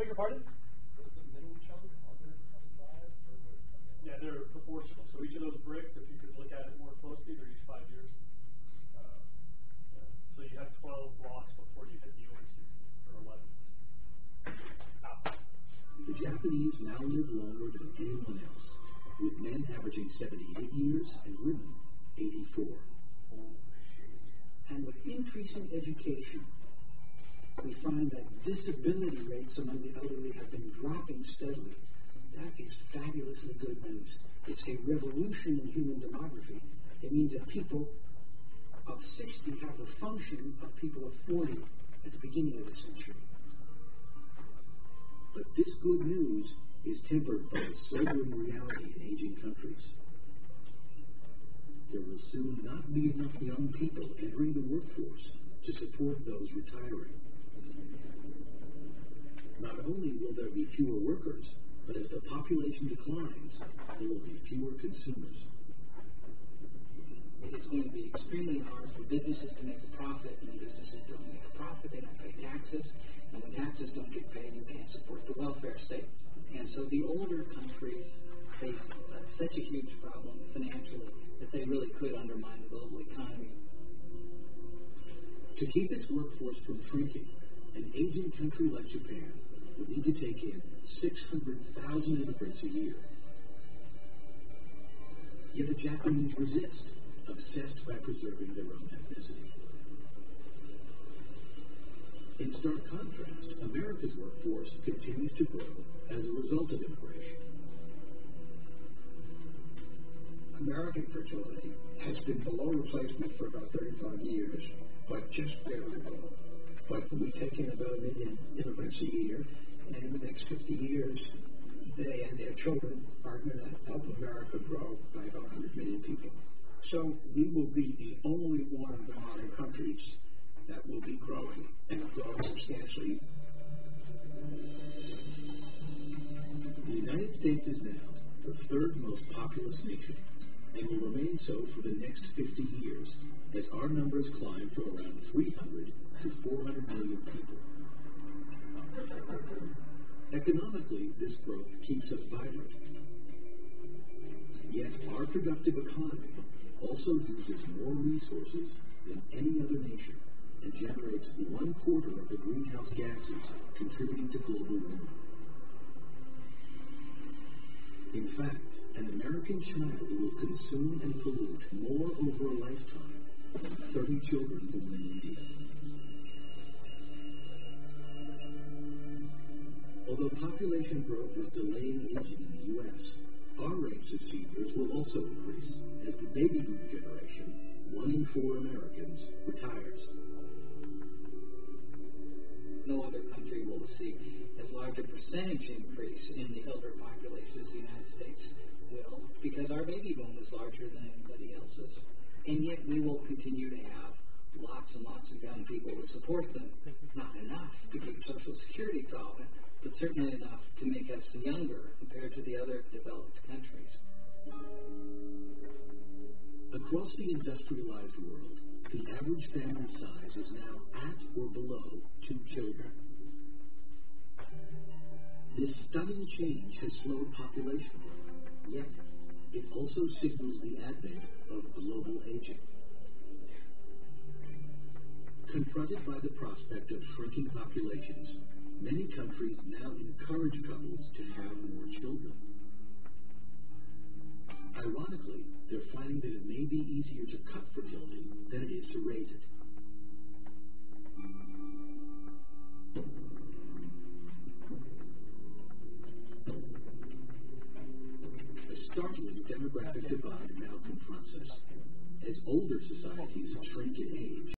beg your pardon? Was the middle chunk under 25 or what? Yeah, they're proportional. So each of those bricks, if you could look at it more closely, they're each 5 years. Yeah. So you have 12 blocks before you hit the over 60, or 11. Ow. The Japanese now live longer than anyone else, with men averaging 78 years and women 84. And with increasing education, we find that disability rates among the elderly have been dropping steadily. That is fabulously good news. It's a revolution in human demography. It means that people of 60 have the function of people of 40 at the beginning of the century. But this good news is tempered by the sobering reality in aging countries. There will soon not be enough young people entering the workforce to support those retiring. Not only will there be fewer workers, but as the population declines, there will be fewer consumers. It's going to be extremely hard for businesses to make a profit. When businesses don't make a profit, they don't pay taxes. And when taxes don't get paid, you can't support the welfare state. And so the older countries face such a huge problem financially that they really could undermine the global economy. To keep its workforce from shrinking, an aging country like Japan will need to take in 600,000 immigrants a year. Yet the Japanese resist, obsessed by preserving their own ethnicity. In stark contrast, America's workforce continues to grow as a result of immigration. American fertility has been below replacement for about 35 years, but just barely below. But we take in about 1 million immigrants a year, and in the next 50 years, they and their children are going to help America grow by about 100 million people. So we will be the only one of the modern countries that will be growing, and growing substantially. The United States is now the third most populous nation, and will remain so for the next 50 years, as our numbers climb from around 300 to 400 million people. Economically, this growth keeps us vibrant. Yet our productive economy also uses more resources than any other nation, and generates 1/4 of the greenhouse gases contributing to global warming. In fact, an American child will consume and pollute more over a lifetime than 30 children born in India. Although population growth is delaying aging in the U.S., our ranks of seniors will also increase as the baby boom generation, 1 in 4 Americans, retires. No other country will see as large a percentage increase in the elder population as the United States will, because our baby boom is larger than anybody else's. And yet we will continue to have lots and lots of young people to support them. Not enough to keep Social Security going, but certainly enough to make us younger compared to the other developed countries. Across the industrialized world, the average family size is now at or below 2 children. This stunning change has slowed population growth, yet it also signals the advent of global aging. Confronted by the prospect of shrinking populations, many countries now encourage couples to have more children. Ironically, they're finding that it may be easier to cut fertility than it is to raise it. A startling demographic divide now confronts us. As older societies shrink in age,